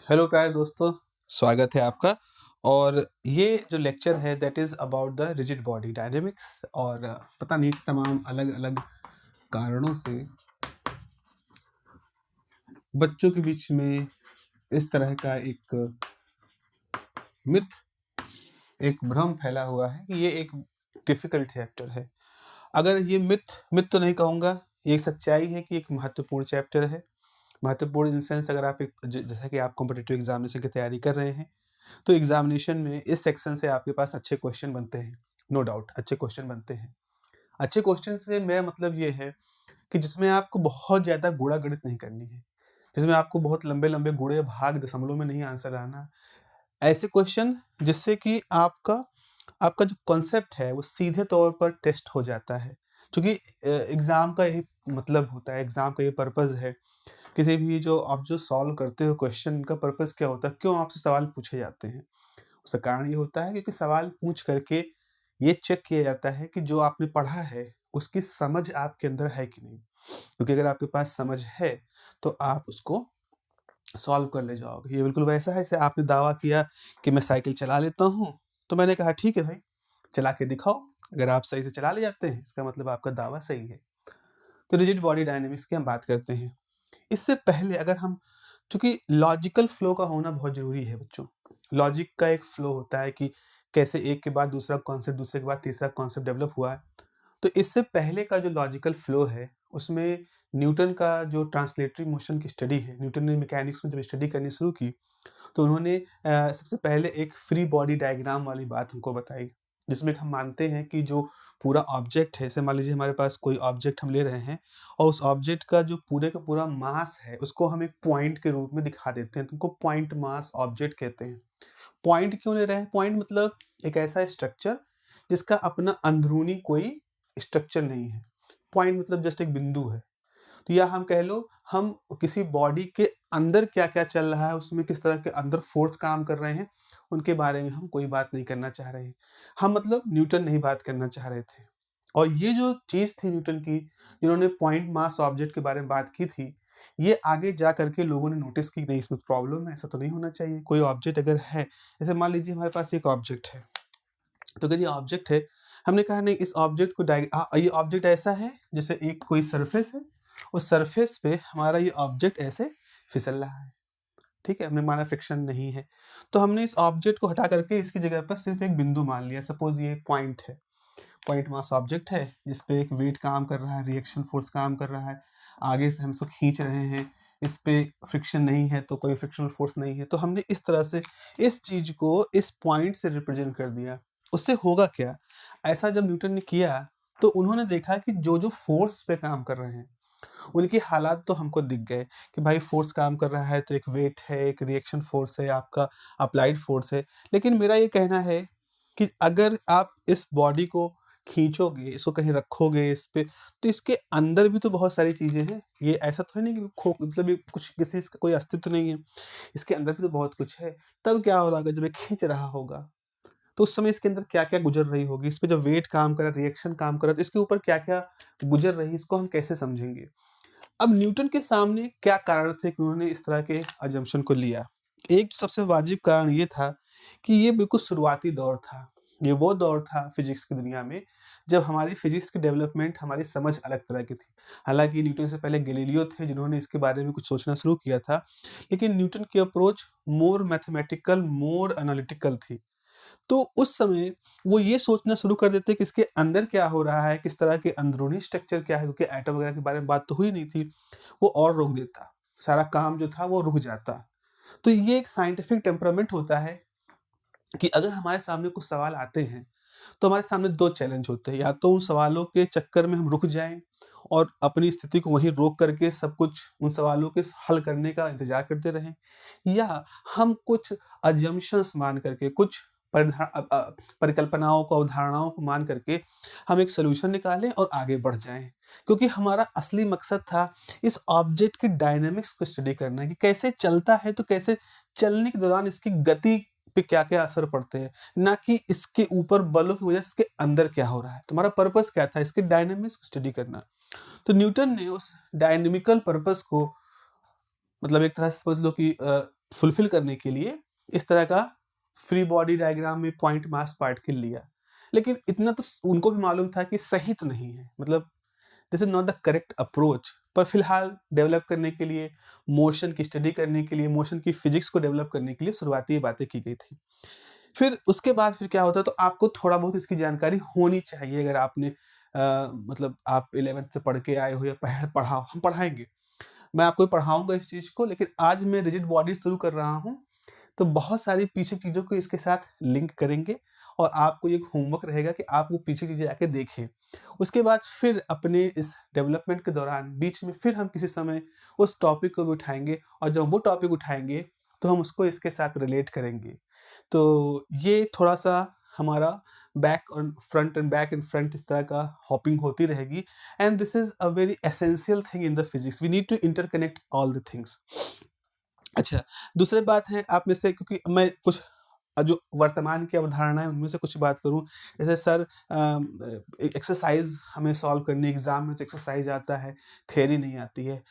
Hello प्यारे दोस्तों, स्वागत है आपका। और ये जो लेक्चर है that is about the rigid body dynamics. और पता नहीं तमाम अलग अलग कारणों से बच्चों के बीच में इस तरह का एक मिथ, एक भ्रम फैला हुआ है कि ये एक डिफ़िकल्ट चैप्टर है। अगर ये मिथ तो नहीं कहूँगा, ये एक सच्चाई है कि एक महत्वपूर्ण चैप्टर है। महत्वपूर्ण इन सेंस अगर आप जैसा कि आप कॉम्पिटिटिव एग्जामिनेशन की तैयारी कर रहे हैं तो एग्जामिनेशन में इस सेक्शन से आपके पास अच्छे क्वेश्चन बनते हैं। नो डाउट अच्छे क्वेश्चन बनते हैं। अच्छे क्वेश्चन से मेरा मतलब ये है कि जिसमें आपको बहुत ज़्यादा गुणा गणित नहीं करनी है, जिसमें आपको बहुत लंबे लंबे गुणे भाग दशमलव में नहीं आंसर आना। ऐसे क्वेश्चन जिससे कि आपका आपका जो कॉन्सेप्ट है वो सीधे तौर पर टेस्ट हो जाता है। क्योंकि एग्ज़ाम का यही मतलब होता है, एग्ज़ाम का ये पर्पज़ है। किसी भी जो आप जो सॉल्व करते हो क्वेश्चन का पर्पज़ क्या होता है? क्यों आपसे सवाल पूछे जाते हैं? उसका कारण ये होता है क्योंकि सवाल पूछ करके ये चेक किया जाता है कि जो आपने पढ़ा है उसकी समझ आपके अंदर है कि नहीं। क्योंकि अगर आपके पास समझ है तो आप उसको सॉल्व कर ले जाओगे। ये बिल्कुल वैसा है जैसे आपने दावा किया कि मैं साइकिल चला लेता हूँ, तो मैंने कहा ठीक है भाई, चला के दिखाओ। अगर आप सही से चला ले जाते हैं इसका मतलब आपका दावा सही है। तो रिजिड बॉडी डायनेमिक्स की हम बात करते हैं। इससे पहले अगर हम, चूँकि लॉजिकल फ्लो का होना बहुत ज़रूरी है बच्चों। लॉजिक का एक फ्लो होता है कि कैसे एक के बाद दूसरा कॉन्सेप्ट, दूसरे के बाद तीसरा कॉन्सेप्ट डेवलप हुआ है। तो इससे पहले का जो लॉजिकल फ्लो है, उसमें न्यूटन का जो ट्रांसलेटरी मोशन की स्टडी है, न्यूटन ने मैकेनिक्स में जब स्टडी करनी शुरू की, तो उन्होंने सबसे पहले एक फ्री बॉडी डायग्राम वाली बात हमको बताई, जिसमें हम मानते हैं कि जो पूरा ऑब्जेक्ट है, जैसे मान लीजिए हमारे पास कोई ऑब्जेक्ट हम ले रहे हैं और उस ऑब्जेक्ट का जो पूरे का पूरा मास है, उसको हम एक पॉइंट के रूप में दिखा देते हैं, तो उनको पॉइंट मास ऑब्जेक्ट कहते हैं। पॉइंट क्यों ले रहे हैं? पॉइंट मतलब एक ऐसा स्ट्रक्चर जिसका अपना अंदरूनी कोई स्ट्रक्चर नहीं है। पॉइंट मतलब जस्ट एक बिंदु है। तो या हम कह लो, हम किसी बॉडी के अंदर क्या-क्या चल रहा है, उसमें किस तरह के अंदर फोर्स काम कर रहे हैं, उनके बारे में हम कोई बात नहीं करना चाह रहे हैं। हम मतलब न्यूटन नहीं बात करना चाह रहे थे। और ये जो चीज़ थी न्यूटन की, जिन्होंने पॉइंट मास ऑब्जेक्ट के बारे में बात की थी, ये आगे जा कर के लोगों ने नोटिस की नहीं, इसमें प्रॉब्लम है, ऐसा तो नहीं होना चाहिए। कोई ऑब्जेक्ट अगर है, जैसे मान लीजिए हमारे पास एक ऑब्जेक्ट है, तो अगर ये ऑब्जेक्ट है, हमने कहा नहीं इस ऑब्जेक्ट को ये ऑब्जेक्ट ऐसा है जैसे एक कोई सरफेस है, उस सरफेस पे हमारा ये ऑब्जेक्ट ऐसे फिसल रहा है, ठीक है? हमने माना फ्रिक्शन नहीं है, तो हमने इस ऑब्जेक्ट को हटा करके इसकी जगह पर सिर्फ एक बिंदु मान लिया। सपोज ये पॉइंट है, पॉइंट मास ऑब्जेक्ट है जिस पे एक वेट काम कर रहा है, रिएक्शन फोर्स काम कर रहा है, आगे से हम इसको खींच रहे हैं, इस पे फ्रिक्शन नहीं है तो कोई फ्रिक्शनल फोर्स नहीं है, तो हमने इस तरह से इस चीज को इस पॉइंट से रिप्रेजेंट कर दिया। उससे होगा क्या? ऐसा जब न्यूटन ने किया तो उन्होंने देखा कि जो जो फोर्स पे काम कर रहे हैं उनकी हालात तो हमको दिख गए कि भाई फोर्स काम कर रहा है, तो एक वेट है, एक रिएक्शन फोर्स है, आपका अप्लाइड फोर्स है। लेकिन मेरा ये कहना है कि अगर आप इस बॉडी को खींचोगे, इसको कहीं रखोगे इस पे, तो इसके अंदर भी तो बहुत सारी चीज़ें हैं। ये ऐसा तो है नहीं कि मतलब ये कुछ किसी इसका कोई अस्तित्व नहीं है। इसके अंदर भी तो बहुत कुछ है। तब क्या हो रहा होगा जब ये खींच रहा होगा, तो उस समय इसके अंदर क्या-क्या गुज़र रही होगी? इस पे जब वेट काम कर रहा है, रिएक्शन काम कर रहा है, तो इसके ऊपर क्या-क्या गुज़र रही है, इसको हम कैसे समझेंगे? अब न्यूटन के सामने क्या कारण थे कि उन्होंने इस तरह के असम्पशन को लिया? एक सबसे वाजिब कारण ये था कि ये बिल्कुल शुरुआती दौर था। ये वो दौर था फिज़िक्स की दुनिया में जब हमारी फिज़िक्स की डेवलपमेंट, हमारी समझ अलग तरह की थी। हालाँकि न्यूटन से पहले गैलीलियो थे जिन्होंने इसके बारे में कुछ सोचना शुरू किया था, लेकिन न्यूटन की अप्रोच मोर मैथमेटिकल, मोर एनालिटिकल थी। तो उस समय वो ये सोचना शुरू कर देते कि इसके अंदर क्या हो रहा है, किस तरह के अंदरूनी स्ट्रक्चर क्या है, क्योंकि एटम वगैरह के बारे में बात तो हुई नहीं थी। वो और रोक देता, सारा काम जो था वो रुक जाता। तो ये एक साइंटिफिक टेम्परामेंट होता है कि अगर हमारे सामने कुछ सवाल आते हैं, तो हमारे सामने 2 चैलेंज होते हैं। या तो उन सवालों के चक्कर में हम रुक जाएँ और अपनी स्थिति को वहीं रोक करके सब कुछ उन सवालों के हल करने का इंतज़ार करते रहें, या हम कुछ असम्पशन्स मान करके, कुछ परिकल्पनाओं को, अवधारणाओं को मान करके हम एक सॉल्यूशन निकालें और आगे बढ़ जाएँ। क्योंकि हमारा असली मकसद था इस ऑब्जेक्ट की डायनामिक्स को स्टडी करना, कि कैसे चलता है, तो कैसे चलने के दौरान इसकी गति पे क्या-क्या असर पड़ते हैं, ना कि इसके ऊपर बलों की वजह से इसके अंदर क्या हो रहा है। तुम्हारा पर्पस क्या था? इसके डायनामिक्स को स्टडी करना। तो न्यूटन ने उस डायनामिकल पर्पस को, मतलब एक तरह से समझ लो कि फुलफिल करने के लिए इस तरह का फ्री बॉडी डायग्राम में पॉइंट मास पार्टिकल लिया, लेकिन इतना तो उनको भी मालूम था कि सही तो नहीं है, मतलब this is not the correct approach. पर फिलहाल डेवलप करने के लिए, मोशन की स्टडी करने के लिए, मोशन की फिजिक्स को डेवलप करने के लिए शुरुआती बातें की गई थी। फिर उसके बाद फिर क्या होता है, तो आपको थोड़ा बहुत इसकी जानकारी होनी चाहिए। अगर आपने मतलब आप 11th से पढ़ के आए हो या पढ़ा, हम पढ़ाएंगे, मैं आपको पढ़ाऊंगा इस चीज़ को, लेकिन आज मैं रिजिड बॉडी शुरू कर रहा हूँ, तो बहुत सारी पीछे चीज़ों को इसके साथ लिंक करेंगे और आपको एक होमवर्क रहेगा कि आप वो पीछे चीज़ें जाके देखें। उसके बाद फिर अपने इस डेवलपमेंट के दौरान बीच में फिर हम किसी समय उस टॉपिक को भी उठाएंगे, और जब वो टॉपिक उठाएंगे तो हम उसको इसके साथ रिलेट करेंगे। तो ये थोड़ा-सा हमारा बैक और front end back end front इस तरह का हॉपिंग होती रहेगी, and this is a very essential thing in the physics. We need to interconnect all the things. अच्छा, दूसरी बात है, आप में से, क्योंकि मैं कुछ जो वर्तमान की अवधारणा है उनमें से कुछ बात करूँ, जैसे सर एक्सरसाइज हमें सॉल्व करनी, एग्जाम में तो एक्सरसाइज आता है, थ्योरी नहीं आती है।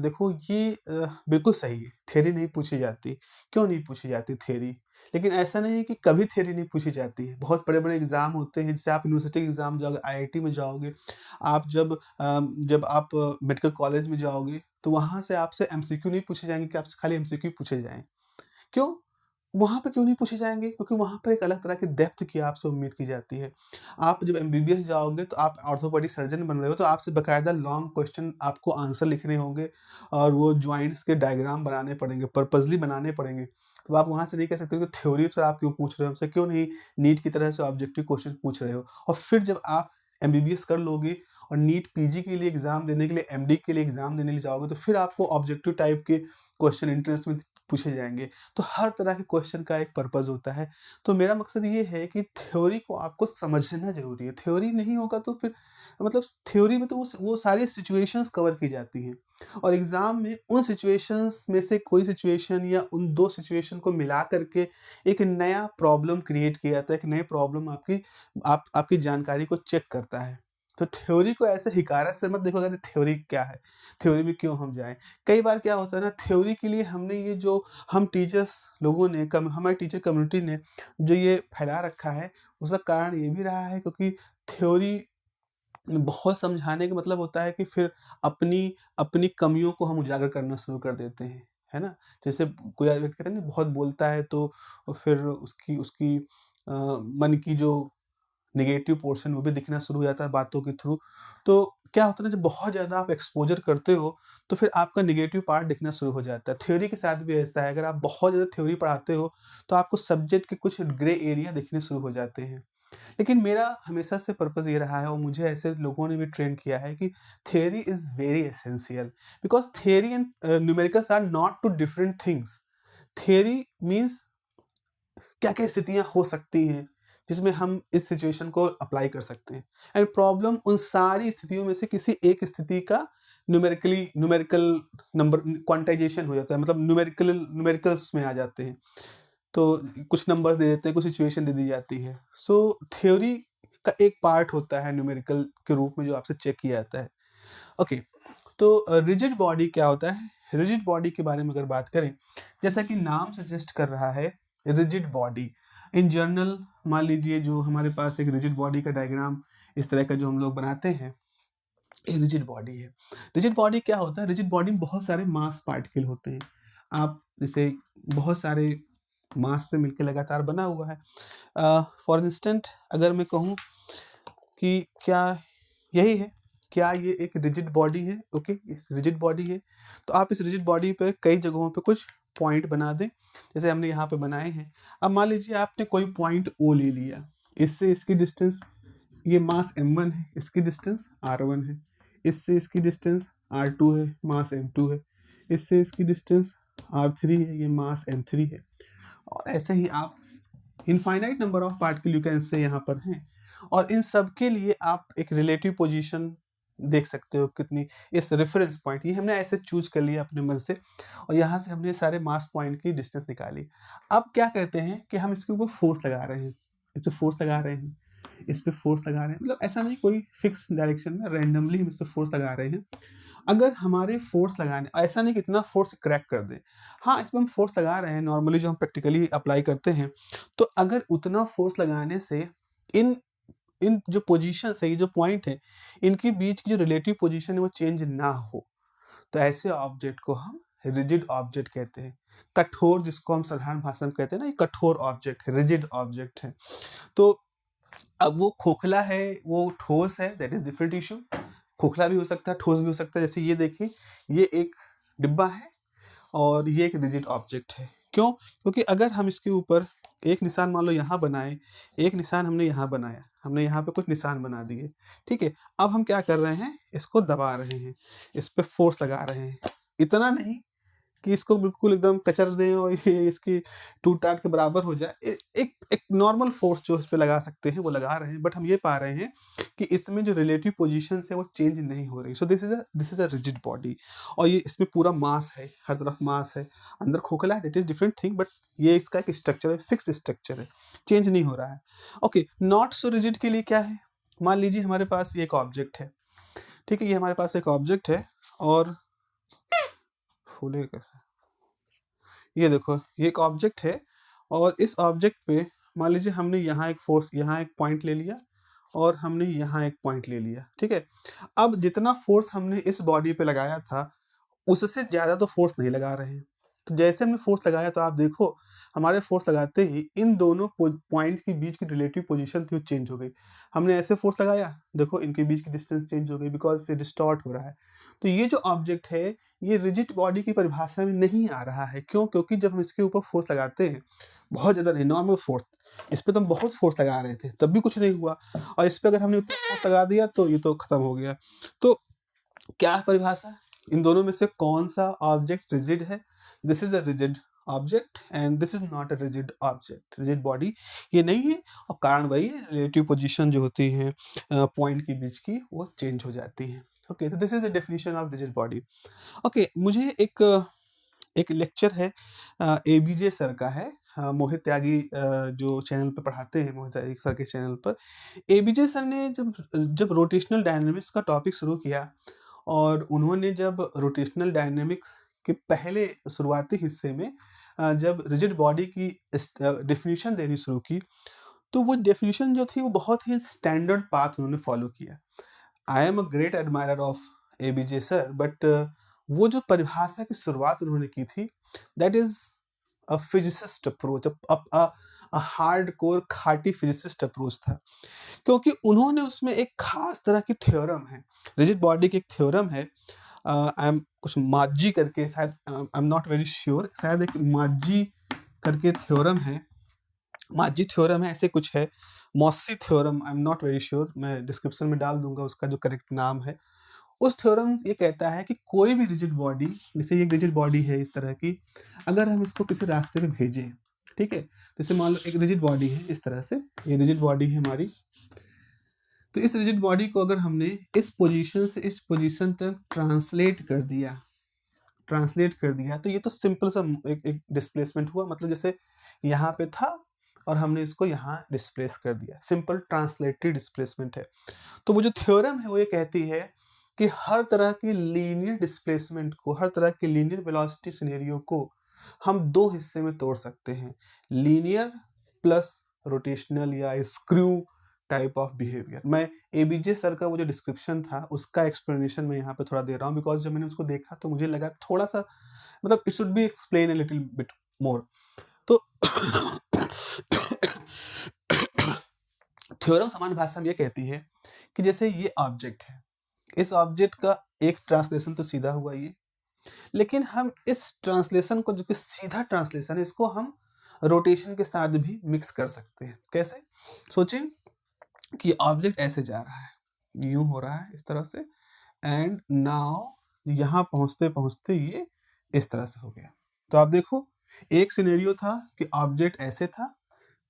देखो ये बिल्कुल सही है, थ्योरी नहीं पूछी जाती। क्यों नहीं पूछी जाती थ्योरी? लेकिन ऐसा नहीं है कि कभी थ्योरी नहीं पूछी जाती है। बहुत बड़े-बड़े एग्जाम होते हैं, जैसे आप यूनिवर्सिटी एग्जाम जाओगे, आईआईटी में जाओगे, आप जब आप मेडिकल कॉलेज में जाओगे, तो वहाँ से आपसे एमसीक्यू नहीं पूछे जाएँगे कि आपसे खाली एमसीक्यू पूछे जाएँ। क्यों? वहाँ पे क्यों नहीं पूछे जाएँगे? क्योंकि वहाँ पर एक अलग तरह की डेप्थ की आपसे उम्मीद की जाती है। आप जब एमबीबीएस जाओगे, तो आप ऑर्थोपेडिक सर्जन बन रहे हो, तो आपसे बाकायदा लॉन्ग क्वेश्चन आपको आंसर लिखने होंगे और वो जॉइंट्स के डायग्राम बनाने पड़ेंगे, पर्पसली बनाने पड़ेंगे। तो आप वहाँ से नहीं कह सकते कि थ्योरी सर आप क्यों पूछ रहे हो हमसे? क्यों नहीं नीट की तरह से ऑब्जेक्टिव क्वेश्चन पूछ रहे हो? और फिर जब आप एमबीबीएस कर लोगे और नीट पीजी के लिए एग्ज़ाम देने के लिए, एमडी के लिए एग्ज़ाम देने के लिए जाओगे, तो फिर आपको ऑब्जेक्टिव टाइप के क्वेश्चन एंट्रेंस में पूछे जाएँगे। तो हर तरह के क्वेश्चन का एक पर्पस होता है। तो मेरा मकसद ये है कि थ्योरी को आपको समझना ज़रूरी है। थ्योरी नहीं होगा तो फिर मतलब थ्योरी में तो वो सारी सिचुएशंस कवर की जाती हैं, और एग्ज़ाम में उन सिचुएशंस में से कोई सिचुएशन या उन 2 सिचुएशन को मिला कर के एक नया प्रॉब्लम क्रिएट किया जाता है। एक नए प्रॉब्लम आपकी जानकारी को चेक करता है। तो थ्योरी को ऐसे हिकारत से मत देखो, अरे थ्योरी क्या है? थ्योरी में क्यों हम जाएँ? कई बार क्या होता है ना, थ्योरी के लिए हमने ये जो हम टीचर्स लोगों ने हमारी टीचर कम्युनिटी ने जो ये फैला रखा है, उसका कारण ये भी रहा है, क्योंकि थ्योरी बहुत समझाने का मतलब होता है कि फिर अपनी अपनी कमियों को हम उजागर करना शुरू कर देते हैं, है ना? जैसे कोई व्यक्ति कहता है ना, बहुत बोलता है तो फिर उसकी उसकी मन की जो नेगेटिव पोर्शन वो भी दिखना शुरू हो जाता है बातों के थ्रू। तो क्या होता है ना, जब बहुत ज़्यादा आप एक्सपोज़र करते हो, तो फिर आपका नेगेटिव पार्ट दिखना शुरू हो जाता है। थ्योरी के साथ भी ऐसा है, अगर आप बहुत ज़्यादा थ्योरी पढ़ाते हो, तो आपको सब्जेक्ट के कुछ ग्रे एरिया दिखने शुरू हो जाते हैं। लेकिन मेरा हमेशा से पर्पज़ ये रहा है, और मुझे ऐसे लोगों ने भी ट्रेन किया है, कि theory is very essential, because theory and numericals are not two different things. Theory means क्या-क्या स्थितियाँ हो सकती हैं, जिसमें हम इस सिचुएशन को अप्लाई कर सकते हैं, एंड प्रॉब्लम उन सारी स्थितियों में से किसी एक स्थिति का न्यूमेरिकल नंबर क्वांटाइजेशन हो जाता है, मतलब न्यूमेरिकल्स उसमें आ जाते हैं। तो कुछ नंबर्स दे देते हैं, कुछ सिचुएशन दे दी जाती है। सो थ्योरी का एक पार्ट होता है न्यूमेरिकल के रूप में, जो आपसे चेक किया जाता है। ओके, तो रिजिड बॉडी क्या होता है? रिजिड बॉडी के बारे में अगर बात करें, जैसा कि नाम सजेस्ट कर रहा है, रिजिड बॉडी इन जनरल, मान लीजिए जो हमारे पास एक रिजिड बॉडी का डायग्राम इस तरह का जो हम लोग बनाते हैं, ये रिजिड बॉडी है। रिजिड बॉडी क्या होता है? रिजिड बॉडी में बहुत सारे मास पार्टिकल होते हैं। आप जैसे बहुत सारे मास से मिलकर लगातार बना हुआ है। फॉर इंस्टेंट अगर मैं कहूँ कि क्या यही है, क्या ये एक रिजिड बॉडी है? ओके, इस रिजिड बॉडी है, तो आप इस रिजिड बॉडी पे कई जगहों पे कुछ पॉइंट बना दें, जैसे हमने यहाँ पे बनाए हैं। अब मान लीजिए आपने कोई पॉइंट ओ ले लिया, इससे इसकी डिस्टेंस, ये मास m1 है, इसकी डिस्टेंस r1 है, इससे इसकी डिस्टेंस r2 है, मास m2 है, इससे इसकी डिस्टेंस r3 है, ये मास m3 है, और ऐसे ही आप infinite number of particle you can say यहाँ पर हैं, और इन सब के लिए आप एक रिलेटिव पोजीशन देख सकते हो कितनी, इस रेफरेंस पॉइंट, ये हमने ऐसे चूज कर लिया अपने मन से, और यहाँ से हमने सारे मास पॉइंट की डिस्टेंस निकाली। अब क्या करते हैं कि हम इसके ऊपर फोर्स लगा रहे हैं, इस पर फोर्स लगा रहे हैं, इस पे फोर्स लगा रहे हैं, मतलब ऐसा नहीं कोई फिक्स डायरेक्शन में, रैंडमली हम इस पे फोर्स लगा रहे हैं। अगर हमारे फोर्स लगाने, ऐसा नहीं कि इतना फोर्स क्रैक कर दे, हाँ इस पर हम फोर्स लगा रहे हैं नॉर्मली जो हम प्रैक्टिकली अप्लाई करते हैं, तो अगर उतना फोर्स लगाने से इन इन जो पोजीशन है, ये जो पॉइंट है, इनके बीच की जो रिलेटिव पोजीशन है वो चेंज ना हो, तो ऐसे ऑब्जेक्ट को हम रिजिड ऑब्जेक्ट कहते हैं। कठोर, जिसको हम साधारण भाषा में कहते हैं ना, ये कठोर ऑब्जेक्ट है, रिजिड ऑब्जेक्ट है। तो अब वो खोखला है, वो ठोस है, दैट इज डिफरेंट इशू। खोखला भी हो सकता है, ठोस भी हो सकता है। जैसे ये देखिए, ये एक डिब्बा है और ये एक रिजिड ऑब्जेक्ट है। क्यों? क्योंकि अगर हम इसके ऊपर एक निशान मान लो यहाँ बनाए, एक निशान हमने यहाँ बनाया, हमने यहाँ पे कुछ निशान बना दिए, ठीक है। अब हम क्या कर रहे हैं, इसको दबा रहे हैं, इस पे फोर्स लगा रहे हैं। इतना नहीं कि इसको बिल्कुल एकदम कचर दें और ये इसकी टूट टाट के बराबर हो जाए, एक नॉर्मल फोर्स जो इस पे लगा सकते हैं वो लगा रहे हैं, बट हम ये पा रहे हैं कि इसमें जो रिलेटिव पोजीशन है वो चेंज नहीं हो रही। So this is a rigid body, और ये इसमें पूरा मास है, हर तरफ मास है, अंदर खोखला है, that is different thing, but ये इसका एक स्ट्रक्चर है, फिक्स स्ट्रक्चर है, चेंज नहीं हो रहा है। ओके, नॉट सो रिजिड के लिए क्या है, मान लीजिए हमारे पास ये एक ऑब्जेक्ट है, ठीक है, ये हमारे पास एक ऑब्जेक्ट है, और फूले कैसे, ये देखो ये एक ऑब्जेक्ट है, और इस ऑब्जेक्ट पे मान लीजिए हमने यहाँ एक फोर्स, यहाँ एक पॉइंट ले लिया, और हमने यहाँ एक पॉइंट ले लिया, ठीक है। अब जितना फोर्स हमने इस बॉडी पे लगाया था उससे ज़्यादा तो फोर्स नहीं लगा रहे हैं। तो जैसे हमने फोर्स लगाया, तो आप देखो हमारे फोर्स लगाते ही इन दोनों पॉइंट के बीच की रिलेटिव पोजीशन थी वो चेंज हो गई। हमने ऐसे फोर्स लगाया, देखो इनके बीच की डिस्टेंस चेंज हो गई, बिकॉज से डिस्टॉर्ट हो रहा है। तो ये जो ऑब्जेक्ट है ये रिजिड बॉडी की परिभाषा में नहीं आ रहा है। क्यों? क्योंकि जब हम इसके ऊपर फोर्स लगाते हैं, बहुत ज़्यादा नहीं, नॉर्मल फोर्स, इस पर तो हम बहुत फोर्स लगा रहे थे तब भी कुछ नहीं हुआ, और इस पर अगर हमने उतना फोर्स लगा दिया तो ये तो खत्म हो गया। तो क्या परिभाषा, इन दोनों में से कौन सा ऑब्जेक्ट रिजिड है? This is a rigid object and this is not a rigid object, rigid body ये नहीं है, और कारण वही है, रिलेटिव पोजीशन जो होती है पॉइंट के बीच की वो चेंज हो जाती है। ओके, तो this is the definition of rigid body. Okay, मुझे एक लेक्चर है एबीजे सर का है, मोहित त्यागी जो चैनल पर पढ़ाते हैं, मोहित त्यागी सर के चैनल पर। एबीजे सर ने जब रोटेशनल डायनामिक्स का टॉपिक शुरू किया, और उन्होंने जब रोटेशनल डायनामिक्स के पहले शुरुआती हिस्से में जब रिजिड बॉडी की डेफिनेशन देनी शुरू की, तो वो डेफिनेशन जो थी वो बहुत ही स्टैंडर्ड पाथ उन्होंने फॉलो किया। I am a great admirer of ABJ sir, but वो जो परिभाषा की शुरुआत उन्होंने की थी, that is a physicist approach, a hard core खाटी फिजिसिस्ट अप्रोच था। क्योंकि उन्होंने उसमें एक खास तरह की थ्योरम है, रिजिड बॉडी की एक थ्योरम है, आई एम कुछ माजी करके, शायद I am not very sure, शायद एक माजी करके थ्योरम है, माजी थ्योरम है, ऐसे कुछ है, mossy theorem, I am not very sure, मैं डिस्क्रिप्शन में डाल दूंगा उसका जो करेक्ट नाम है। उस थ्योरम ये कहता है कि कोई भी रिजिड बॉडी, जैसे ये रिजिड बॉडी है इस तरह की, अगर हम इसको किसी रास्ते पे भेजें, ठीक है, जैसे मान लो एक रिजिड बॉडी है इस तरह से, ये रिजिड बॉडी है हमारी, तो इस रिजिड बॉडी को अगर हमने इस पोजीशन से इस पोजीशन तक ट्रांसलेट कर दिया, तो ये तो सिंपल सा एक डिस्प्लेसमेंट हुआ, मतलब जैसे यहाँ पे था और हमने इसको यहाँ डिस्प्लेस कर दिया, सिंपल ट्रांसलेटरी डिस्प्लेसमेंट है। तो वो जो थ्योरम है वो ये कहती है कि हर तरह की लीनियर डिस्प्लेसमेंट को, हर तरह के लीनियर वेलोसिटी सिनेरियो को हम दो हिस्से में तोड़ सकते हैं, लीनियर प्लस रोटेशनल या स्क्रू टाइप ऑफ बिहेवियर। मैं एबीजे सर का वो जो डिस्क्रिप्शन था उसका एक्सप्लेनेशन मैं यहाँ पे थोड़ा दे रहा हूँ, बिकॉज जब मैंने उसको देखा तो मुझे लगा थोड़ा सा, मतलब it should be explain a little bit more. तो थ्योरम समान भाषा में ये कहती है कि जैसे ये ऑब्जेक्ट है, इस ऑब्जेक्ट का एक ट्रांसलेशन तो सीधा हुआ ये, लेकिन हम इस ट्रांसलेशन को, जो कि सीधा ट्रांसलेशन है, इसको हम रोटेशन के साथ भी मिक्स कर सकते हैं। कैसे? सोचिए कि ऑब्जेक्ट ऐसे जा रहा है, यूं हो रहा है इस तरह से, एंड नाउ यहाँ पहुंचते पहुंचते ये इस तरह से हो गया। तो आप देखो, एक सिनेरियो था कि ऑब्जेक्ट ऐसे था,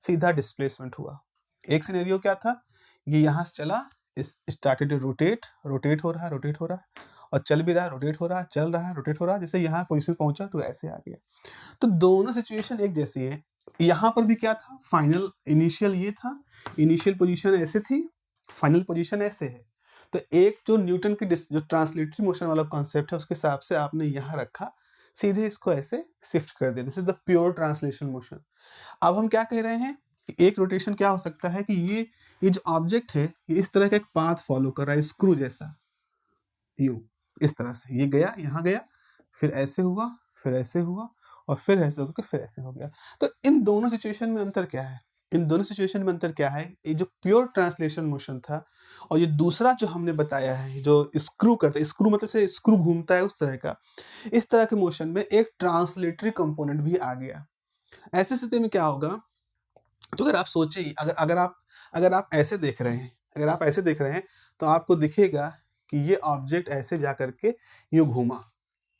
सीधा डिस्प्लेसमेंट हुआ। एक सिनेरियो क्या था, ये यहाँ से चला, स्टार्टेड टू रोटेट हो रहा है, और चल भी रहा है, रोटेट हो रहा है, चल रहा है, रोटेट हो रहा है, जैसे यहाँ पोजीशन पहुंचा तो ऐसे आ गया। तो दोनों सिचुएशन एक जैसी है, यहाँ पर भी क्या था, फाइनल इनिशियल ये था, इनिशियल पोजीशन ऐसे थी, फाइनल पोजीशन ऐसे है। तो एक जो न्यूटन की जो ट्रांसलेटरी मोशन वाला कॉन्सेप्ट है उसके हिसाब से आपने यहाँ रखा, सीधे इसको ऐसे शिफ्ट कर दिया। This is the pure translation motion. अब हम क्या कह रहे हैं कि एक रोटेशन क्या हो सकता है कि ये जो ऑब्जेक्ट है ये इस तरह का एक पाथ फॉलो कर रहा है, स्क्रू जैसा, यूं इस तरह से ये गया, यहाँ गया, फिर ऐसे हुआ, फिर ऐसे हुआ, और फिर ऐसे होकर फिर ऐसे हो गया। तो इन दोनों सिचुएशन में अंतर क्या है? इन दोनों सिचुएशन में अंतर क्या है? ये जो प्योर ट्रांसलेशन मोशन था और ये दूसरा जो हमने बताया है जो स्क्रू करता है, स्क्रू मतलब से स्क्रू घूमता है उस तरह का, इस तरह के मोशन में एक ट्रांसलेटरी कंपोनेंट भी आ गया। ऐसी स्थिति में क्या होगा? तो अगर आप सोचिए, अगर आप ऐसे देख रहे हैं, अगर आप ऐसे देख रहे हैं तो आपको दिखेगा कि ये ऑब्जेक्ट ऐसे जा करके यूं घूमा,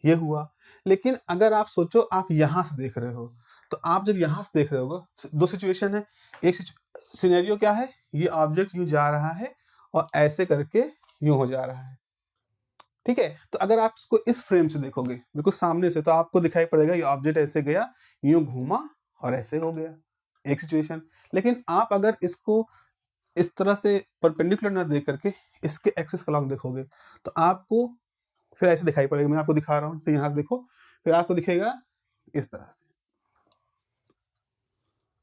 ये हुआ। लेकिन अगर आप सोचो आप यहाँ से देख रहे हो, तो आप जब यहाँ से देख रहे हो, दो सिचुएशन है। एक सिनेरियो क्या है, ये ऑब्जेक्ट यूं जा रहा है और ऐसे करके यूं हो जा रहा है, ठीक है। तो अगर आप इसको इस फ्रेम से देखोगे बिल्कुल सामने से, तो आपको दिखाई पड़ेगा ये ऑब्जेक्ट ऐसे गया, यूं घूमा और ऐसे हो गया, एक सिचुएशन। लेकिन आप अगर इसको इस तरह से परपेंडिकुलर ना देख करके इसके एक्सिस का लॉन्ग देखोगे तो आपको फिर ऐसे दिखाई पड़ेगा। मैं आपको दिखा रहा हूँ, जैसे यहाँ से देखो, फिर आपको दिखेगा इस तरह से।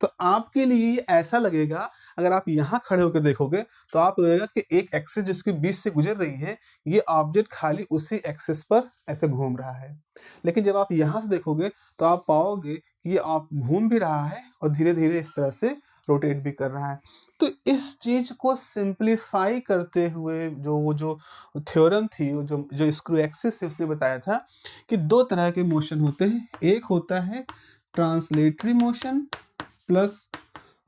तो आपके लिए ऐसा लगेगा, अगर आप यहाँ खड़े होकर देखोगे तो आप लगेगा कि एक एक्सिस जिसके बीच से गुजर रही है, ये ऑब्जेक्ट खाली उसी एक्सिस पर ऐसे घूम रहा है। लेकिन जब आप यहाँ से देखोगे तो आप पाओगे कि ये आप घूम भी रहा है और धीरे धीरे इस तरह से रोटेट भी कर रहा है। तो इस चीज को सिंप्लीफाई करते हुए जो थ्योरम थी, जो स्क्रू एक्सिस है, उसने बताया था कि दो तरह के मोशन होते हैं। एक होता है translatory motion plus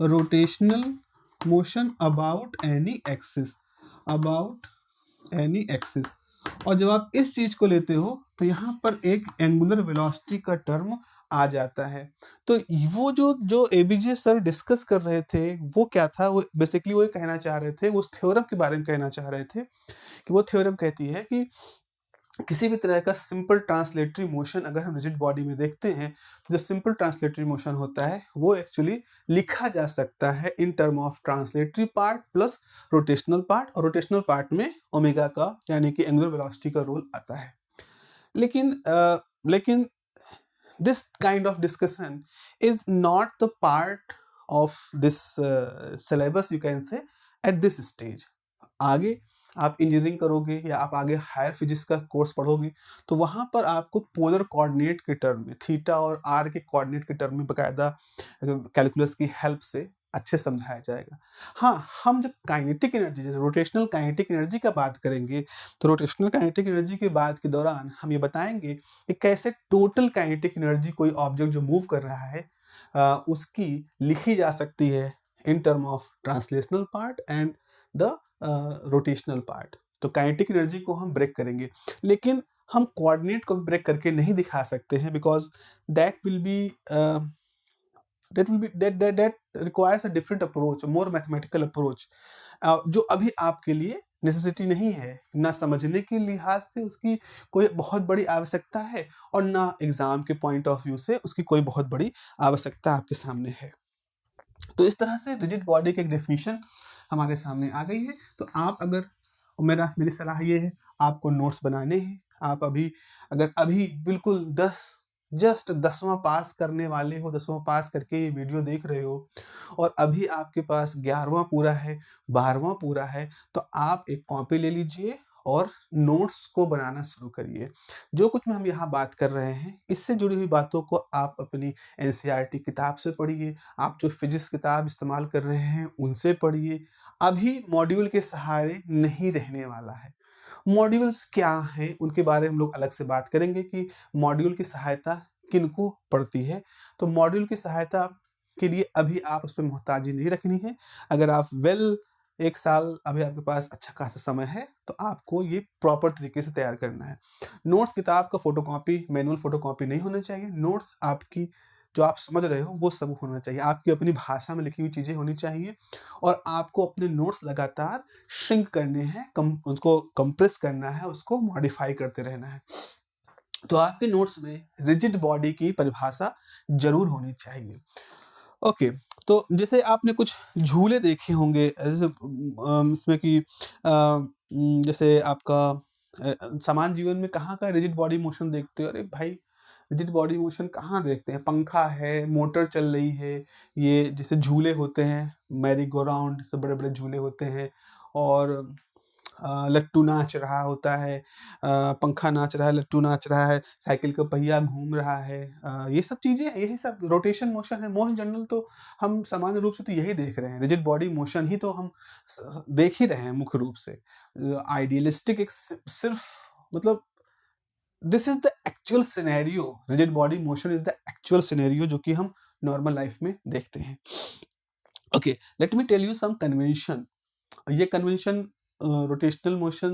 rotational motion about any axis, about any axis. और जब आप इस चीज को लेते हो तो यहाँ पर एक एंगुलर वेलोसिटी का टर्म आ जाता है। तो वो जो एबीजे सर डिस्कस कर रहे थे वो क्या था, वो बेसिकली वो कहना चाह रहे थे, उस थ्योरम के बारे में कहना चाह रहे थे कि वो थ्योरम कहती है कि किसी भी तरह का सिंपल ट्रांसलेटरी मोशन अगर हम रिजिड बॉडी में देखते हैं तो जो सिंपल ट्रांसलेटरी मोशन होता है वो एक्चुअली लिखा जा सकता है in term of translatory part plus rotational part, और रोटेशनल पार्ट में ओमेगा का यानी कि एंगुलर वेलोसिटी का रोल आता है। लेकिन this kind of discussion is not the part of this syllabus, you can say, at this stage. आगे आप इंजीनियरिंग करोगे या आप आगे हायर फिजिक्स का कोर्स पढ़ोगे तो वहाँ पर आपको पोलर कोऑर्डिनेट के टर्म में, थीटा और आर के कोऑर्डिनेट के टर्म में बकायदा कैलकुलस की हेल्प से अच्छे समझाया जाएगा। हाँ, हम जब काइनेटिक एनर्जी, जैसे रोटेशनल काइनेटिक एनर्जी का बात करेंगे तो रोटेशनल काइनेटिक एनर्जी के बात के दौरान हम ये बताएंगे कि कैसे टोटल काइनेटिक एनर्जी कोई ऑब्जेक्ट जो मूव कर रहा है उसकी लिखी जा सकती है in term of translational part and the rotational part. तो काइनेटिक एनर्जी को हम ब्रेक करेंगे, लेकिन हम कोऑर्डिनेट को ब्रेक करके नहीं दिखा सकते हैं, because that will be that requires a different approach, a more mathematical approach, जो अभी आपके लिए नेसेसिटी नहीं है, ना समझने के लिहाज से उसकी कोई बहुत बड़ी आवश्यकता है और ना एग्जाम के पॉइंट ऑफ व्यू से उसकी कोई बहुत बड़ी आवश्यकता आपके सामने है। तो इस तरह से रिजिड बॉडी की एक डेफिनेशन हमारे सामने आ गई है। तो आप अगर, मेरी सलाह ये है, आपको नोट्स बनाने हैं। आप अभी बिल्कुल जस्ट 10वां पास करने वाले हो, 10वां पास करके ये वीडियो देख रहे हो और अभी आपके पास 11वां पूरा है, 12वां पूरा है, तो आप एक कॉपी ले लीजिए और नोट्स को बनाना शुरू करिए। जो कुछ हम यहाँ बात कर रहे हैं इससे जुड़ी हुई बातों को आप अपनी एनसीईआरटी किताब से पढ़िए, आप जो फिजिक्स किताब इस्तेमाल कर रहे हैं उनसे पढ़िए। अभी मॉड्यूल के सहारे नहीं रहने वाला है। मॉड्यूल्स क्या हैं उनके बारे में हम लोग अलग से बात करेंगे कि मॉड्यूल की सहायता किनको पड़ती है। तो मॉड्यूल की सहायता के लिए अभी आप उस पर मोहताजी नहीं रखनी है। अगर आप एक साल अभी आपके पास अच्छा खासा समय है तो आपको ये प्रॉपर तरीके से तैयार करना है। नोट्स किताब का फोटोकॉपी, मैनुअल फोटोकॉपी नहीं होनी चाहिए। नोट्स आपकी जो आप समझ रहे हो वो सब होना चाहिए, आपकी अपनी भाषा में लिखी हुई चीज़ें होनी चाहिए और आपको अपने नोट्स लगातार श्रिंक करने हैं, उसको कंप्रेस करना है, उसको मॉडिफाई करते रहना है। तो आपके नोट्स में रिजिड बॉडी की परिभाषा जरूर होनी चाहिए। ओके, तो जैसे आपने कुछ झूले देखे होंगे जैसे इसमें कि जैसे आपका सामान्य जीवन में कहाँ का रिजिड बॉडी मोशन देखते हो? अरे भाई, रिजिड बॉडी मोशन कहाँ देखते हैं? पंखा है, मोटर चल रही है, ये जैसे झूले होते हैं, मैरी गो राउंड सब बड़े-बड़े झूले होते हैं और लट्टू नाच रहा होता है, पंखा नाच रहा है, लट्टू नाच रहा है, साइकिल का पहिया घूम रहा है, ये सब चीज़ें यही सब रोटेशन मोशन है। मोस्ट जनरल तो हम सामान्य रूप से तो यही देख रहे हैं, रिजिड बॉडी मोशन ही तो हम देख ही रहे हैं मुख्य रूप से। आइडियलिस्टिक एक सिर्फ मतलब this is the actual scenario, rigid body motion is the actual scenario जो कि हम नॉर्मल लाइफ में देखते हैं। Okay, let me tell you some convention. ये कन्वेंशन रोटेशनल मोशन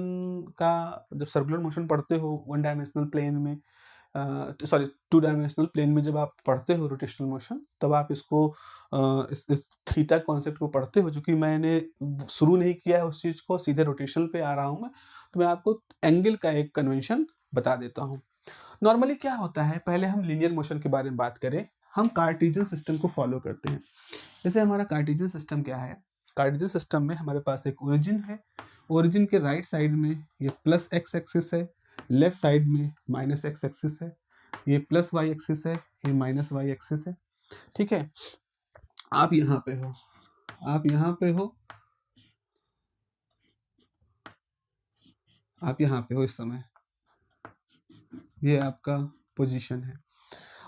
का जब सर्कुलर मोशन पढ़ते हो वन डायमेंशनल प्लेन में, सॉरी टू डायमेंशनल प्लेन में जब आप पढ़ते हो रोटेशनल मोशन, तब आप इसको इस थीटा कॉन्सेप्ट को पढ़ते हो, जो कि मैंने शुरू नहीं किया है उस चीज़ को, सीधे रोटेशनल पे आ रहा हूँ मैं। तो मैं आपको एंगल का एक कन्वेंशन बता देता हूँ। नॉर्मली क्या होता है, पहले हम लीनियर मोशन के बारे में बात करें, हम कार्टेशियन सिस्टम को फॉलो करते हैं। जैसे हमारा कार्टेशियन सिस्टम क्या है, कार्टेशियन सिस्टम में हमारे पास एक ओरिजिन है, ओरिजिन के राइट साइड में ये प्लस एक्स एक्सिस है, लेफ्ट साइड में माइनस एक्स एक्सिस है, ये प्लस वाई एक्सिस है, ये माइनस वाई एक्सिस है। ठीक है, आप यहाँ पे हो, आप यहाँ पे हो, आप यहाँ पे हो इस समय, ये आपका पोजीशन है।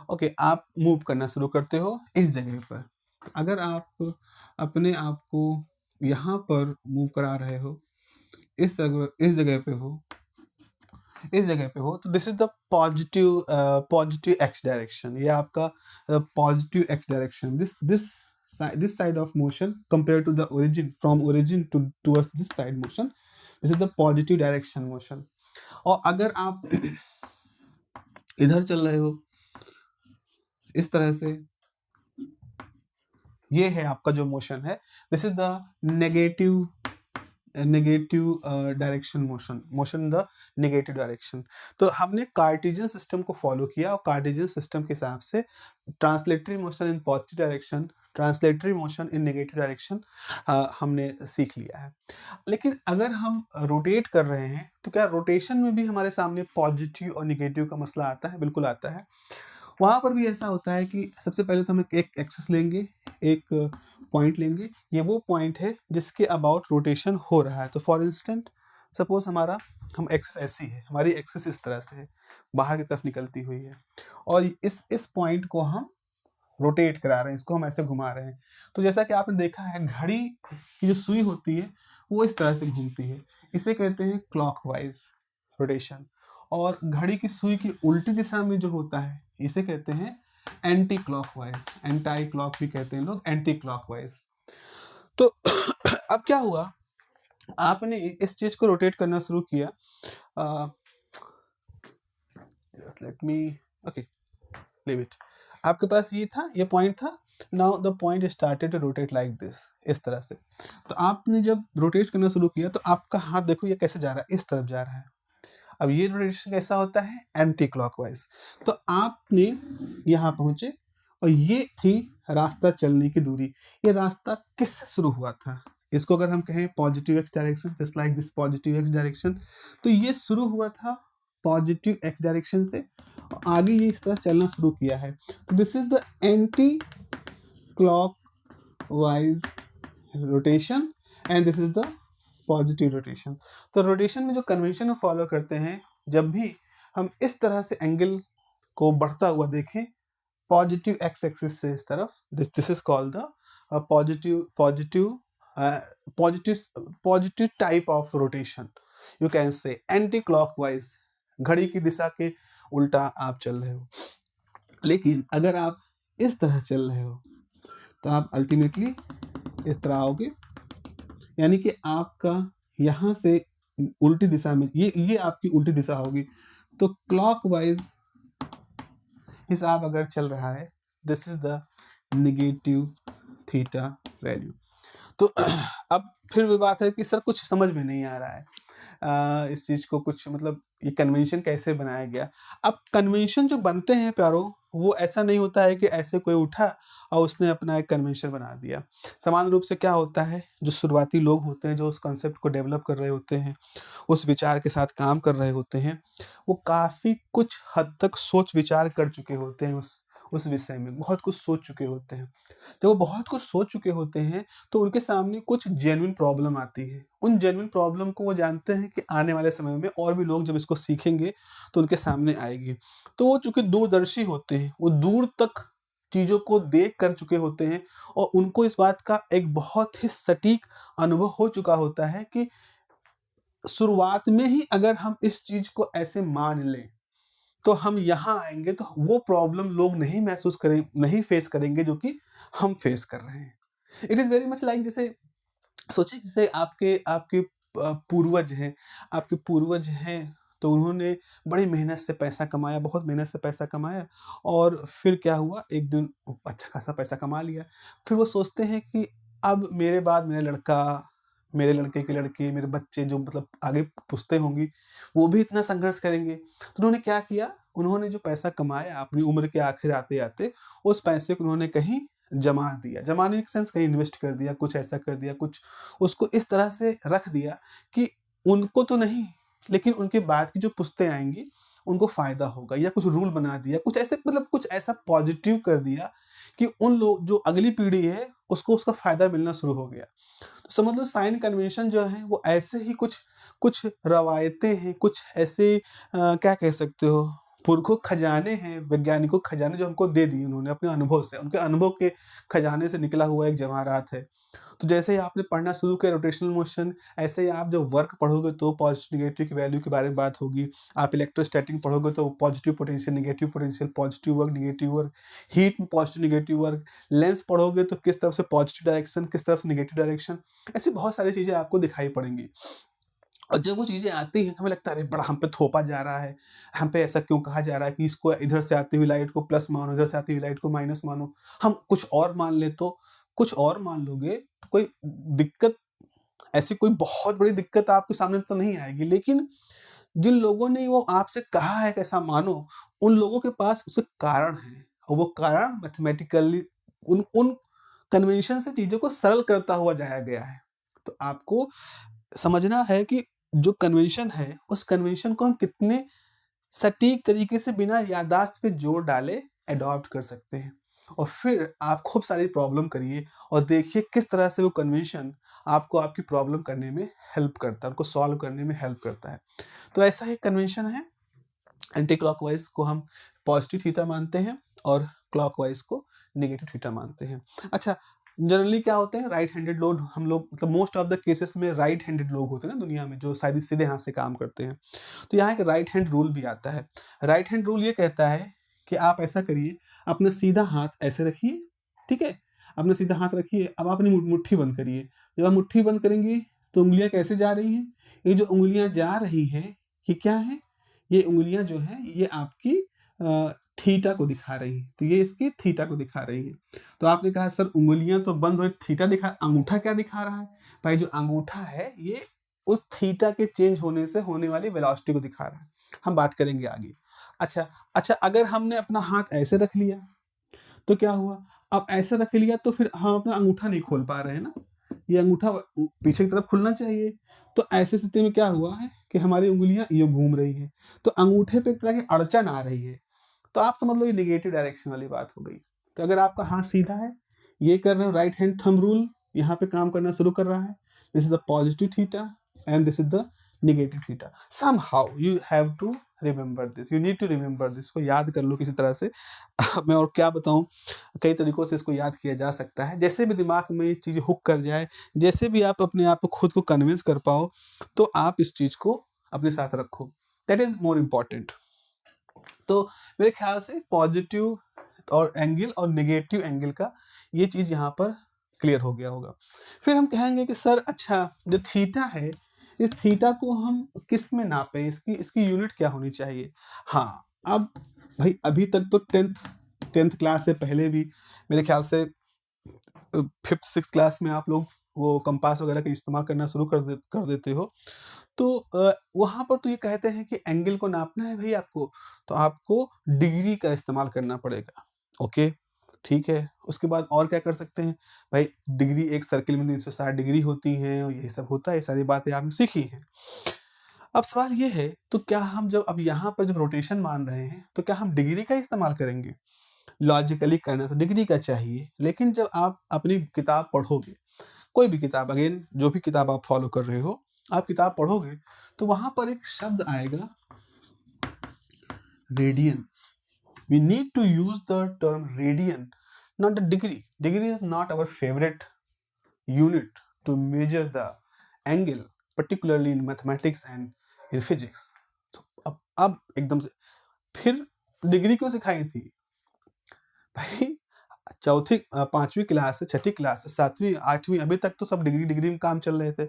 ओके, आप मूव करना शुरू करते हो इस जगह पर। अगर आप अपने आप को यहाँ पर मूव करा रहे हो, इस जगह पे हो, इस जगह पे हो, तो this is the positive X direction. ये आपका positive X direction. This side of motion compare to the origin, from origin towards this side motion, this is the positive direction motion. और अगर आप इधर चल रहे हो इस तरह से, ये है आपका जो मोशन है, this is the negative direction motion, motion in the negative direction. तो हमने कार्टेशियन सिस्टम को फॉलो किया और कार्टेशियन सिस्टम के हिसाब से translatory motion in positive direction, translatory motion in negative direction हमने सीख लिया है। लेकिन अगर हम रोटेट कर रहे हैं तो क्या रोटेशन में भी हमारे सामने पॉजिटिव और नेगेटिव का मसला आता है? बिल्कुल आता है। वहाँ पर भी ऐसा होता है कि सबसे पहले तो हम एक एक्सिस लेंगे, एक पॉइंट लेंगे, ये वो पॉइंट है जिसके अबाउट रोटेशन हो रहा है। तो फॉर इंस्टेंट सपोज हम एक्सिस ऐसी है, हमारी एक्सिस इस तरह से है, बाहर की तरफ निकलती हुई है, और इस पॉइंट को हम रोटेट करा रहे हैं, इसको हम ऐसे घुमा रहे हैं। तो जैसा कि आपने देखा है, घड़ी की जो सुई होती है वो इस तरह से घूमती है, इसे कहते हैं क्लॉकवाइज रोटेशन। और घड़ी की सुई की उल्टी दिशा में जो होता है इसे कहते हैं एंटी क्लॉकवाइज, एंटी क्लॉक भी कहते हैं लोग, एंटी क्लॉकवाइज। तो अब क्या हुआ, आपने इस चीज को रोटेट करना शुरू किया, just let me, okay leave it. आपके पास ये था, ये पॉइंट था, now the point started to rotate like this, इस तरह से। तो आपने जब रोटेट करना शुरू किया तो आपका हाथ देखो ये कैसे जा रहा है, इस तरफ जा रहा है। अब ये रोटेशन कैसा होता है? Anti clockwise. तो आपने यहाँ पहुंचे और ये थी रास्ता चलने की दूरी। ये रास्ता किससे शुरू हुआ था? इसको अगर हम कहें positive X direction, just like this positive X direction, तो ये शुरू हुआ था पॉजिटिव एक्स डायरेक्शन से, और आगे ये इस तरह चलना शुरू किया है। तो this is the anti clockwise rotation and this is the positive rotation. तो रोटेशन में जो कन्वेंशन हम फॉलो करते हैं, जब भी हम इस तरह से एंगल को बढ़ता हुआ देखें पॉजिटिव एक्स एक्सिस से इस तरफ, this is called the positive type of rotation. You can say anti clockwise, घड़ी की दिशा के उल्टा आप चल रहे हो। लेकिन अगर आप इस तरह चल रहे हो तो आप अल्टीमेटली इस तरह आओगे, यानी कि आपका यहाँ से उल्टी दिशा में, ये आपकी उल्टी दिशा होगी। तो क्लॉकवाइज हिसाब अगर चल रहा है, this is the negative theta value. तो अब फिर भी बात है कि सर कुछ समझ में नहीं आ रहा है, इस चीज़ को कुछ मतलब ये कन्वेंशन कैसे बनाया गया। अब कन्वेंशन जो बनते हैं प्यारों, वो ऐसा नहीं होता है कि ऐसे कोई उठा और उसने अपना एक कन्वेंशन बना दिया। समान रूप से क्या होता है, जो शुरुआती लोग होते हैं, जो उस कॉन्सेप्ट को डेवलप कर रहे होते हैं, उस विचार के साथ काम कर रहे होते हैं, वो काफ़ी कुछ हद तक सोच विचार कर चुके होते हैं उस विषय में, बहुत कुछ सोच चुके होते हैं। जब वो बहुत कुछ सोच चुके होते हैं तो उनके सामने कुछ जेन्युइन प्रॉब्लम आती है। उन जेन्युइन प्रॉब्लम को वो जानते हैं कि आने वाले समय में और भी लोग जब इसको सीखेंगे तो उनके सामने आएगी। तो वो चूँकि दूरदर्शी होते हैं, वो दूर तक चीज़ों को देख कर चुके होते हैं और उनको इस बात का एक बहुत ही सटीक अनुभव हो चुका होता है कि शुरुआत में ही अगर हम इस चीज़ को ऐसे मान लें, तो हम यहाँ आएँगे तो वो प्रॉब्लम लोग नहीं फेस करेंगे जो कि हम फेस कर रहे हैं। It is very much like, जैसे सोचिए, जैसे आपके आपके आपके पूर्वज हैं, तो उन्होंने बड़ी मेहनत से पैसा कमाया, बहुत मेहनत से पैसा कमाया और फिर क्या हुआ, एक दिन अच्छा खासा पैसा कमा लिया। फिर वो सोचते हैं कि अब मेरे बाद मेरे लड़के के लड़के, मेरे बच्चे जो मतलब आगे पुश्तें होंगी, वो भी इतना संघर्ष करेंगे। तो उन्होंने क्या किया, उन्होंने जो पैसा कमाया अपनी उम्र के आखिर आते-आते, उस पैसे को उन्होंने कहीं जमा दिया। जमाने इन द सेंस कहीं इन्वेस्ट कर दिया, कुछ ऐसा कर दिया, कुछ उसको इस तरह से रख दिया कि उनको तो नहीं, लेकिन उनके बाद की जो पुश्तें आएँगी, उनको फ़ायदा होगा, या कुछ रूल बना दिया, कुछ ऐसे मतलब कुछ ऐसा पॉज़िटिव कर दिया कि उन लोग जो अगली पीढ़ी है, उसको उसका फ़ायदा मिलना शुरू हो गया। तो समझ लो साइन कन्वेंशन जो है वो ऐसे ही कुछ कुछ रवायतें हैं, कुछ ऐसे क्या कह सकते हो, पुरखों खजाने हैं, वैज्ञानिकों खजाने जो हमको दे दिए उन्होंने अपने अनुभव से, उनके अनुभव के खजाने से निकला हुआ एक जवाहरात है। तो जैसे ही आपने पढ़ना शुरू किया रोटेशनल मोशन, ऐसे ही आप जब वर्क पढ़ोगे तो पॉजिटिव नेगेटिव की वैल्यू के बारे में बात होगी। आप इलेक्ट्रोस्टैटिक पढ़ोगे तो positive potential, positive work, heat में पॉजिटिव नेगेटिव वर्क, लेंस पढ़ोगे तो किस तरफ से पॉजिटिव डायरेक्शन, किस तरफ से नेगेटिव डायरेक्शन, ऐसी बहुत सारी चीज़ें आपको दिखाई पड़ेंगी। और जब वो चीज़ें आती हैं, हमें लगता है अरे बड़ा हम पे थोपा जा रहा है, हम पे ऐसा क्यों कहा जा रहा है कि इसको इधर से आती हुई लाइट को प्लस मानो, इधर से आती हुई लाइट को माइनस मानो। हम कुछ और मान लें तो कुछ और मान लोगे तो कोई दिक्कत, ऐसी कोई बहुत बड़ी दिक्कत आपके सामने तो नहीं आएगी। लेकिन जिन लोगों ने वो आपसे कहा है कि ऐसा मानो, उन लोगों के पास उसके कारण हैं और वो कारण मैथमेटिकली उन उन कन्वेंशन से चीज़ों को सरल करता हुआ जाया गया है। तो आपको समझना है कि जो कन्वेंशन है, उस कन्वेंशन को हम कितने सटीक तरीके से बिना याददाश्त पे जोर डाले एडॉप्ट कर सकते हैं। और फिर आप खूब सारी प्रॉब्लम करिए और देखिए किस तरह से वो कन्वेंशन आपको आपकी प्रॉब्लम करने में हेल्प करता है, उनको सॉल्व करने में हेल्प करता है। तो ऐसा ही कन्वेंशन है, एंटी क्लॉकवाइज को हम पॉजिटिव थीटा मानते हैं और क्लॉकवाइज को नेगेटिव थीटा मानते हैं। अच्छा, जनरली क्या होते हैं, राइट हैंडेड लोग हम लोग, मतलब मोस्ट ऑफ द केसेस में राइट हैंडेड लोग होते हैं ना दुनिया में, जो शायद सीधे हाथ से काम करते हैं। तो यहाँ एक राइट हैंड रूल भी आता है। राइट हैंड रूल ये कहता है कि आप ऐसा करिए, अपना सीधा हाथ ऐसे रखिए, ठीक है, अपना सीधा हाथ रखिए। अब आप अपनी मुट्ठी बंद करिए। जब आप मुट्ठी बंद करेंगे तो उंगलियां कैसे जा रही हैं, ये जो उंगलियां जा रही हैं ये क्या है, ये उंगलियां जो है ये आपकी थीटा को दिखा रही है, तो ये इसकी थीटा को दिखा रही है। तो आपने कहा सर उंगलियां तो बंद हो, थीटा दिखा, अंगूठा क्या दिखा रहा है? भाई जो अंगूठा है ये उस थीटा के चेंज होने से होने वाली वेलोसिटी को दिखा रहा है। हम बात करेंगे आगे। अच्छा, अगर हमने अपना हाथ ऐसे रख लिया तो क्या हुआ? अब ऐसे रख लिया तो फिर हम अपना अंगूठा नहीं खोल पा रहे हैं ना, ये अंगूठा पीछे की तरफ खुलना चाहिए। तो ऐसी स्थिति में क्या हुआ है कि हमारी उंगलियां यूं घूम रही हैं, तो अंगूठे पे एक तरह की अड़चन आ रही है। तो आप समझ लो ये नेगेटिव डायरेक्शन वाली बात हो गई। तो अगर आपका हाथ सीधा है, ये कर रहे हो, राइट हैंड थंब रूल यहाँ पे काम करना शुरू कर रहा है, this is the positive theta and this is the negative theta. Somehow you have to remember this, you need to remember this, को याद कर लो किसी तरह से। मैं और क्या बताऊं, कई तरीकों से इसको याद किया जा सकता है। जैसे भी दिमाग में ये चीज़ हुक कर जाए, जैसे भी आप अपने आप को खुद को कन्विंस कर पाओ, तो आप इस चीज़ को अपने साथ रखो, दैट इज मोर इम्पॉर्टेंट। तो मेरे ख्याल से पॉजिटिव और एंगल और नेगेटिव एंगल का ये चीज़ यहाँ पर क्लियर हो गया होगा। फिर हम कहेंगे कि सर अच्छा, जो थीटा है, इस थीटा को हम किस में नापें, इसकी यूनिट क्या होनी चाहिए? हाँ, अब भाई अभी तक तो टेंथ क्लास से पहले भी मेरे ख्याल से 5th 6th क्लास में आप लोग वो कंपास वगैरह का इस्तेमाल करना शुरू कर देते हो, तो वहाँ पर तो ये कहते हैं कि एंगल को नापना है भई आपको, तो आपको डिग्री का इस्तेमाल करना पड़ेगा। ओके, ठीक है। उसके बाद और क्या कर सकते हैं? भाई डिग्री एक सर्किल में 360 डिग्री होती हैं और यही सब होता है, ये सारी बातें आपने सीखी हैं। अब सवाल ये है, तो क्या हम जब अब यहाँ पर जब रोटेशन मान रहे हैं, तो क्या हम डिग्री का इस्तेमाल करेंगे? लॉजिकली करना तो डिग्री का चाहिए, लेकिन जब आप अपनी किताब पढ़ोगे, कोई भी किताब, अगेन जो भी किताब आप फॉलो कर रहे हो, आप किताब पढ़ोगे तो वहाँ पर एक शब्द आएगा radian. We need to use the term radian, not the degree. Degree is not our favorite unit to measure the angle, particularly in mathematics and in physics. तो अब एकदम से फिर डिग्री क्यों सिखाई थी भाई? चौथी 5वीं क्लास से 6ठी क्लास से 7वीं 8वीं अभी तक तो सब डिग्री में काम चल रहे थे।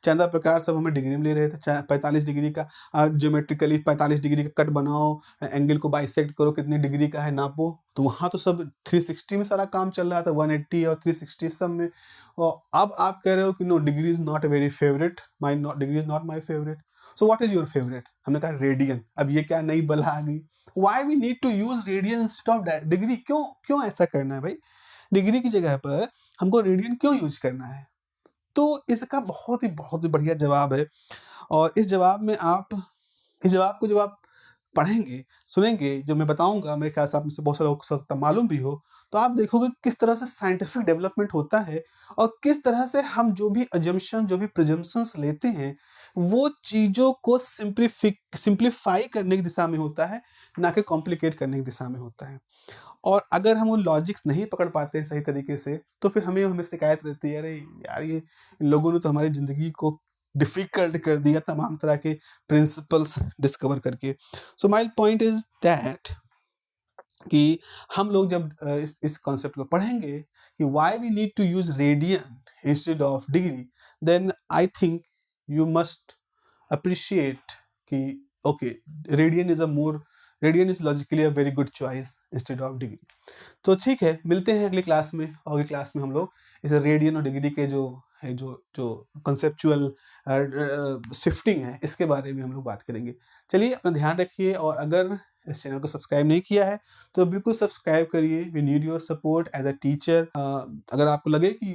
चंदा प्रकाश सब हमें डिग्री में ले रहे थे। 45 डिग्री का ज्योमेट्रिकली 45 डिग्री का कट बनाओ, एंगल को बाइसेक्ट करो, कितनी डिग्री का है नापो। तो वहाँ तो सब 360 में सारा काम चल रहा था, 180 और 360 सब में। और अब आप कह रहे हो कि no, degree is not very favourite, degree is not my favourite. So what is your favourite? हमने कहा रेडियन। अब ये क्या नई बला आ गई? Why we need to use radian instead of degree? क्यों ऐसा करना है भाई? डिग्री की जगह पर हमको रेडियन क्यों यूज करना है? तो इसका बहुत ही बढ़िया जवाब है। और इस जवाब को जब आप पढ़ेंगे, सुनेंगे, जब मैं बताऊंगा, मेरे ख्याल से आप में से बहुत सारे लोगों को सकता मालूम भी हो, तो आप देखोगे किस तरह से साइंटिफिक डेवलपमेंट होता है और किस तरह से हम जो भी अजम्पशन, जो भी प्रिजम्पशंस लेते हैं, वो चीज़ों को सिंप्लीफाई करने की दिशा में होता है, ना कि कॉम्प्लिकेट करने की दिशा में होता है। और अगर हम वो लॉजिक्स नहीं पकड़ पाते हैं सही तरीके से, तो फिर हमें शिकायत रहती है, अरे यार, ये इन लोगों ने तो हमारी ज़िंदगी को डिफ़िकल्ट कर दिया तमाम तरह के प्रिंसिपल्स डिस्कवर करके। So my point is that कि हम लोग जब इस कॉन्सेप्ट को पढ़ेंगे कि why we need to use radian instead of degree, then I think you must appreciate कि okay, radian is logically a very good choice instead of degree. तो ठीक है, मिलते हैं अगली क्लास में। और अगली क्लास में हम लोग इस रेडियन और डिग्री के जो कंसेप्चुअल शिफ्टिंग है, इसके बारे में हम लोग बात करेंगे। चलिए, अपना ध्यान रखिए, और अगर इस चैनल को सब्सक्राइब नहीं किया है तो बिल्कुल सब्सक्राइब करिए। We need your support as a teacher. अगर आपको लगे कि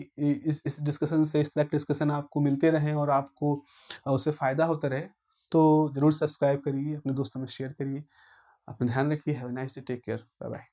इस डिस्कशन से, इस तरह के डिस्कशन आपको मिलते रहें और आपको उससे फ़ायदा होता रहे, तो ज़रूर सब्सक्राइब करिए, अपने दोस्तों में शेयर करिए। अपना ध्यान रखिए। Have a nice day, take care, bye bye.